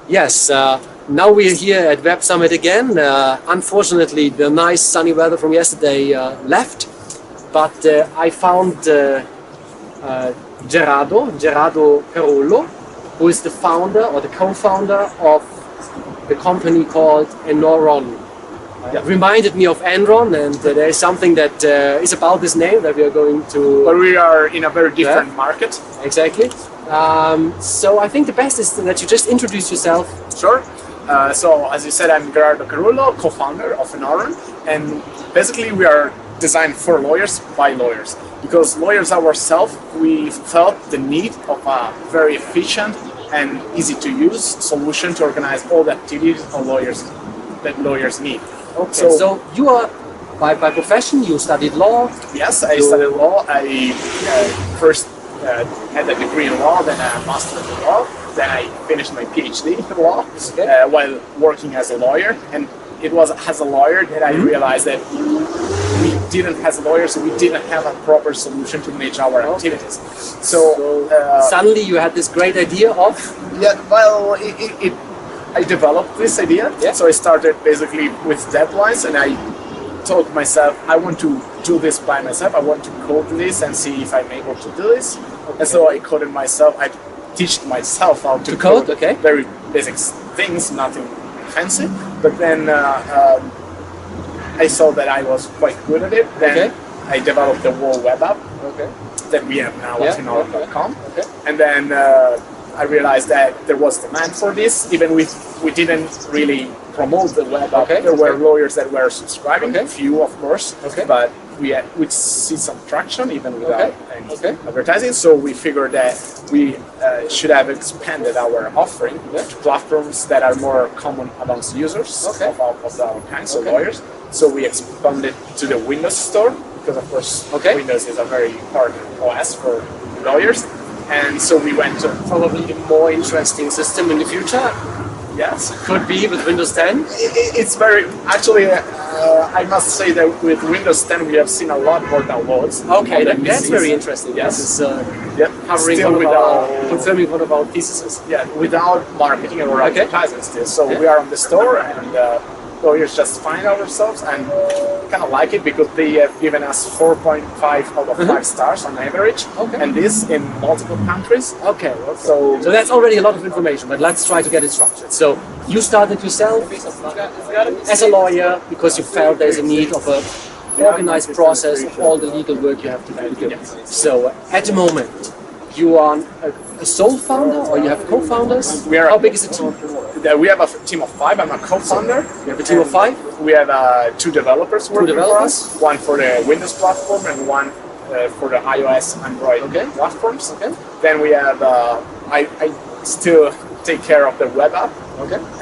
Yes, now we're here at Web Summit again. Unfortunately, the nice sunny weather from yesterday left, but I found Gherardo Carullo, who is the founder or the co-founder of the company called Enoron. It reminded me of Enron, and there is something that is about this name that we are going to... But we are in a very different market. Exactly. So I think the best is that you just introduce yourself. Sure. So as you said, I'm Gherardo Carullo, co-founder of Enoron, and basically we are designed for lawyers by lawyers. Because lawyers ourselves, we felt the need of a very efficient and easy to use solution to organize all the activities of lawyers that lawyers need. Okay. So you are by profession, you studied law? Yes, I studied law. I first had a degree in law, then a master in law, then I finished my PhD in law while working as a lawyer. And it was as a lawyer that I realized that we didn't, as lawyers, we didn't have a proper solution to manage our activities. So suddenly you had this great idea of? Yeah, well, I developed this idea. Yeah. So I started basically with deadlines, and I told myself, I want to do this by myself. I want to code this and see if I'm able to do this. Okay. And so I coded myself. I taught myself how to code very basic things, nothing fancy. But then I saw that I was quite good at it. Then I developed the whole web app that we have now at Enoron.com. And then I realized that there was demand for this, even if we didn't really promote the web app. There were lawyers that were subscribing, few of course, but we see some traction even without any advertising. So we figured that we should have expanded our offering to platforms that are more common amongst users of our kinds of lawyers. So we expanded to the Windows Store, because of course Windows is a very important OS for lawyers. And so we went to probably a more interesting system in the future. Yes, could be with Windows 10. It's very actually. I must say that with Windows 10 we have seen a lot more downloads. Okay, that's very interesting. Yes, this is confirming one of our theses. Yeah, without marketing or advertising still. So we are on the store, and lawyers just find ourselves and kind of like it, because they have given us 4.5 out of 5 stars on average, and this in multiple countries. So that's already a lot of information, but let's try to get it structured. So you started yourself as a lawyer because you felt there's a need of a organized process of all the legal work you have to do. So at the moment, you are a sole founder, or you have co-founders? How big is the team? We have a team of 5. I'm a co-founder. You have a team of 5? We have 2 developers working for us. One for the Windows platform and one for the iOS, Android platforms. Then we have, I still take care of the web app.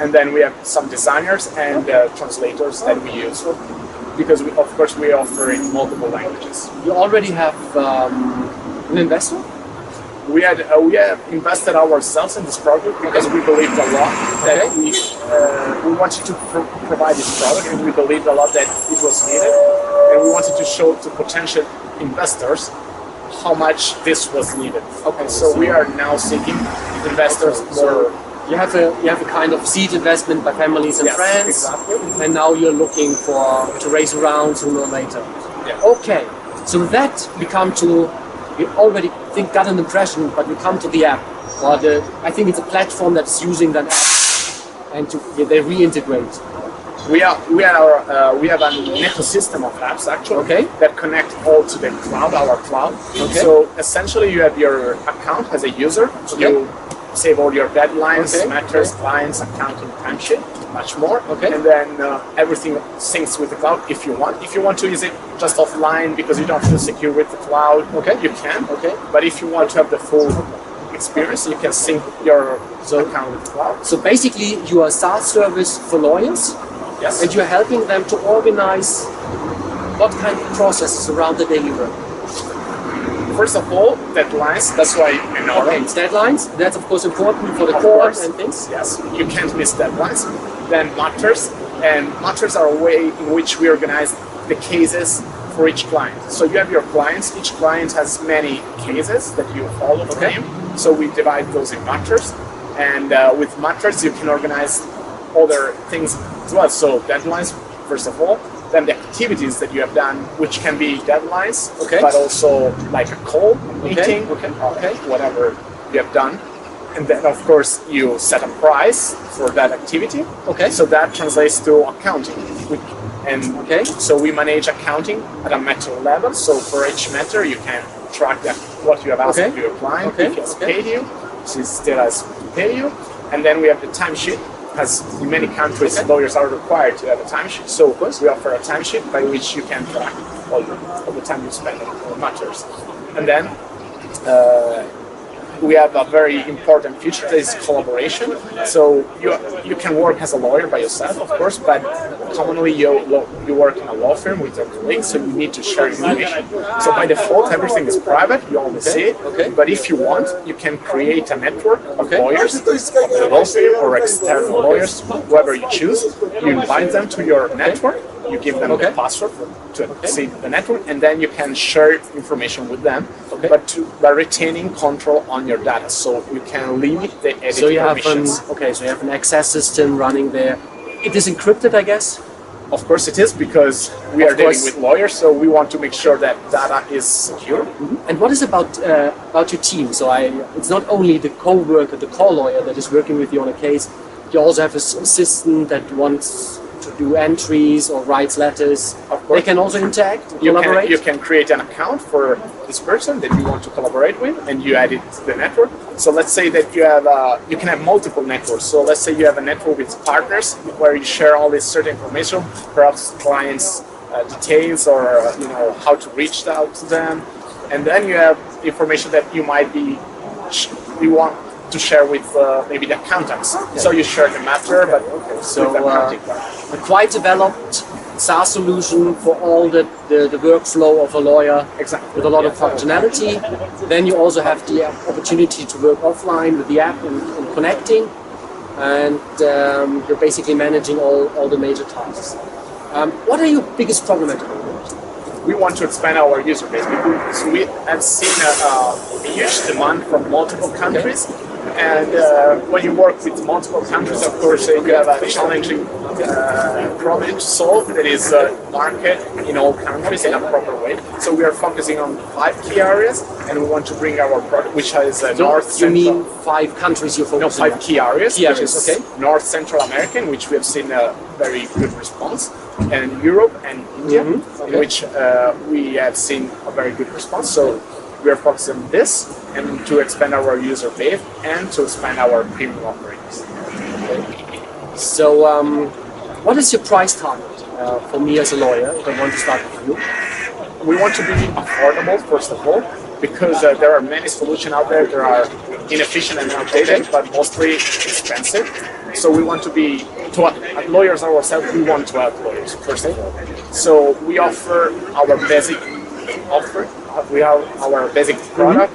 And then we have some designers and translators that we use, because of course we offer in multiple languages. You already have an investor? We have invested ourselves in this project because we believed a lot that we wanted to provide this product, and we believed a lot that it was needed, and we wanted to show to potential investors how much this was needed. So we are now seeking investors more. You have a kind of seed investment by families and friends, and now you're looking to raise a round sooner or later. So that we come to. We already got an impression, but we come to the app, or I think it's a platform that's using that app, and they reintegrate. We have an ecosystem of apps actually that connect all to the cloud, our cloud. So essentially, you have your account as a user. You save all your deadlines, matters, clients, accounting, timesheet, much more. And then everything syncs with the cloud if you want. If you want to use it just offline because you don't feel secure with the cloud, you can. But if you want to have the full experience, you can sync your account with the cloud. So basically, you are a SaaS service for lawyers, and you're helping them to organize what kind of processes around the daily work. First of all, deadlines. That's why it's deadlines. That's of course important for the court and things. Yes, you can't miss deadlines. Then matters, and matters are a way in which we organize the cases for each client. So you have your clients. Each client has many cases that you follow for him. So we divide those in matters, And with matters, you can organize other things as well. So deadlines, first of all, then the activities that you have done, which can be deadlines, but also like a call meeting, whatever you have done. And then, of course, you set a price for that activity. So that translates to accounting. So we manage accounting at a matter level. So for each matter, you can track what you have asked of your client, if he has paid you, so he still has to pay you. And then we have the timesheet. As in many countries, lawyers are required to have a timesheet. So we offer a timesheet by which you can track all the time you spend on matters. And then we have a very important feature that is collaboration. So you can work as a lawyer by yourself, of course, but commonly you work in a law firm with your colleagues, so you need to share information. So by default, everything is private, you only see it. But if you want, you can create a network of lawyers, of the law firm or external lawyers, whoever you choose. You invite them to your network, you give them the password to see the network, and then you can share information with them, but by retaining control on your data, so you can limit the editing permissions. So you have an access system running there. It is encrypted, I guess? Of course it is, because we are dealing with lawyers, so we want to make sure that data is secure. And what is about your team? So it's not only the co-worker, the call lawyer that is working with you on a case, you also have an assistant that wants to do entries or writes letters. Of course. They can also interact, collaborate? You can create an account for this person that you want to collaborate with, and you add it to the network. So let's say that you can have multiple networks. So let's say you have a network with partners where you share all this certain information, perhaps clients' details or how to reach out to them. And then you have information that you want to share with maybe the accountants. So you share the matter, but so a quite developed SaaS solution for all the workflow of a lawyer, with a lot of functionality. Then you also have the opportunity to work offline with the app and connecting, and you're basically managing all the major tasks. What are your biggest problem at the moment? We want to expand our user base because we have seen a huge demand from multiple countries. And when you work with multiple countries, of course, you have a challenging problem to solve, that is market in all countries in a proper way. So we are focusing on 5 key areas, and we want to bring our product, which is North Central. You mean 5 countries you're focusing on? No, 5 key areas, which is North Central American, which we have seen a very good response, and Europe and India, in which we have seen a very good response. So we are focusing on this, and to expand our user base and to expand our premium offerings. So, what is your price target for me as a lawyer if I want to start with you? We want to be affordable, first of all, because there are many solutions out there that are inefficient and outdated, but mostly expensive. So we want to be, lawyers ourselves, we want to help lawyers, first of all. So we offer our basic offer. We have our basic product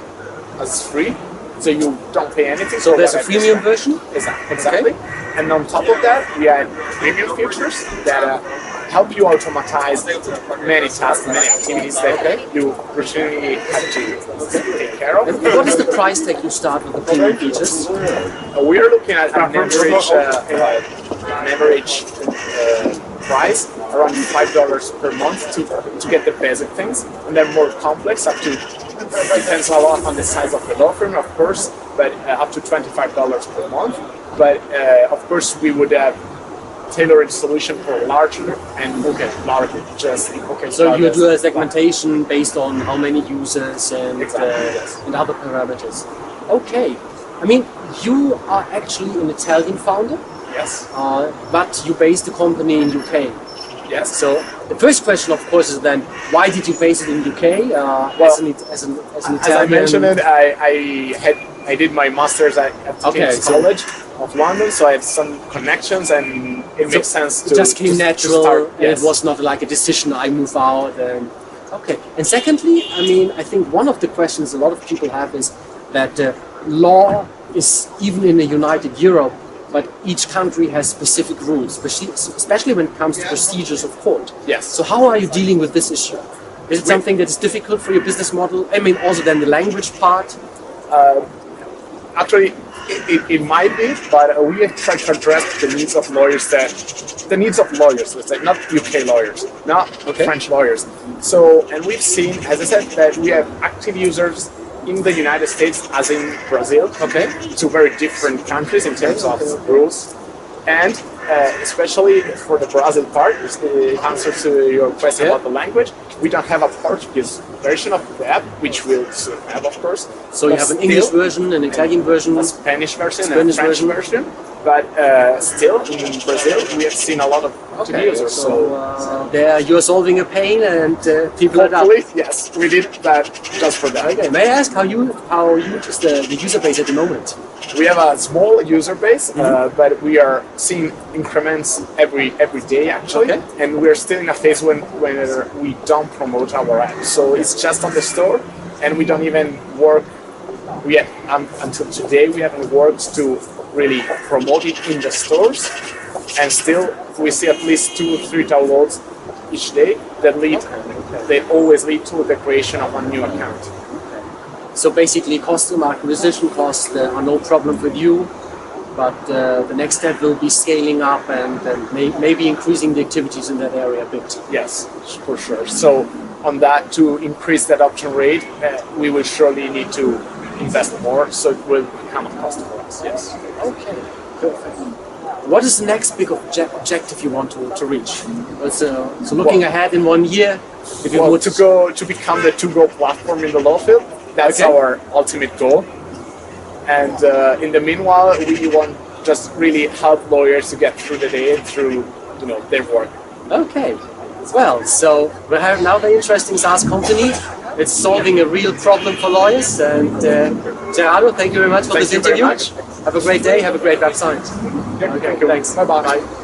as free, so you don't pay anything. So there's a freemium version? Exactly. And on top of that, we add premium features that help you automatize many tasks, many activities that you routinely have to take care of. And what is the price tag you start with the premium features? We are looking at an average price around $5 per month to get the basic things, and then more complex up to, depends a lot on the size of the law firm, of course, but up to $25 per month. But of course, we would have tailored solution for larger and larger. So you do a segmentation based on how many users and and other parameters. Okay, I mean, you are actually an Italian founder. Yes. But you based the company in UK. Yes. So the first question, of course, is then why did you base it in UK? As an Italian. As I mentioned it, I did my master's at King's College of London, so I had some connections, and it makes sense to. It just came natural, start, and it was not like a decision. I move out. Okay. And secondly, I mean, I think one of the questions a lot of people have is that law is even in the United Europe. But each country has specific rules, especially when it comes to procedures of court. Yes. So how are you dealing with this issue? Is it something that is difficult for your business model? I mean, also then the language part? actually, it might be, but we have tried to address the needs of lawyers let's say, not UK lawyers, not French lawyers. So, and we've seen, as I said, that we have active users in the United States as in Brazil. Okay. Two very different countries in terms of rules. And especially for the Brazil part, the answer to your question about the language, we don't have a Portuguese version of the app, which we'll soon have, of course. So you have an English version, an Italian version, a Spanish version, and a French version. But still, in Brazil, we have seen a lot of users. So there you're solving a pain, and people hopefully, yes, we did that just for that. Okay. May I ask how huge is the user base at the moment? We have a small user base, but we are seeing increments every day actually, and we're still in a phase when we don't promote our app. So it's just on the store, and we don't even work. Until today, we haven't worked to really promote it in the stores, and still we see at least 2 or 3 downloads each day that they always lead to the creation of a new account. So basically, customer acquisition costs are no problem with you, but the next step will be scaling up and maybe increasing the activities in that area a bit. Yes, for sure. So on that, to increase the adoption rate, we will surely need to invest more, so it will become a cost for us. Yes. Okay, perfect. What is the next big objective you want to reach? So looking ahead in 1 year, if you want to become the to-go platform in the law field. That's our ultimate goal. And in the meanwhile, we want just really help lawyers to get through the day and through their work. Okay. Well, so we have now the interesting SaaS company. It's solving a real problem for lawyers. And Gherardo, thank you very much for this interview. Have a great day. Have a great website. Okay, thanks. Bye-bye.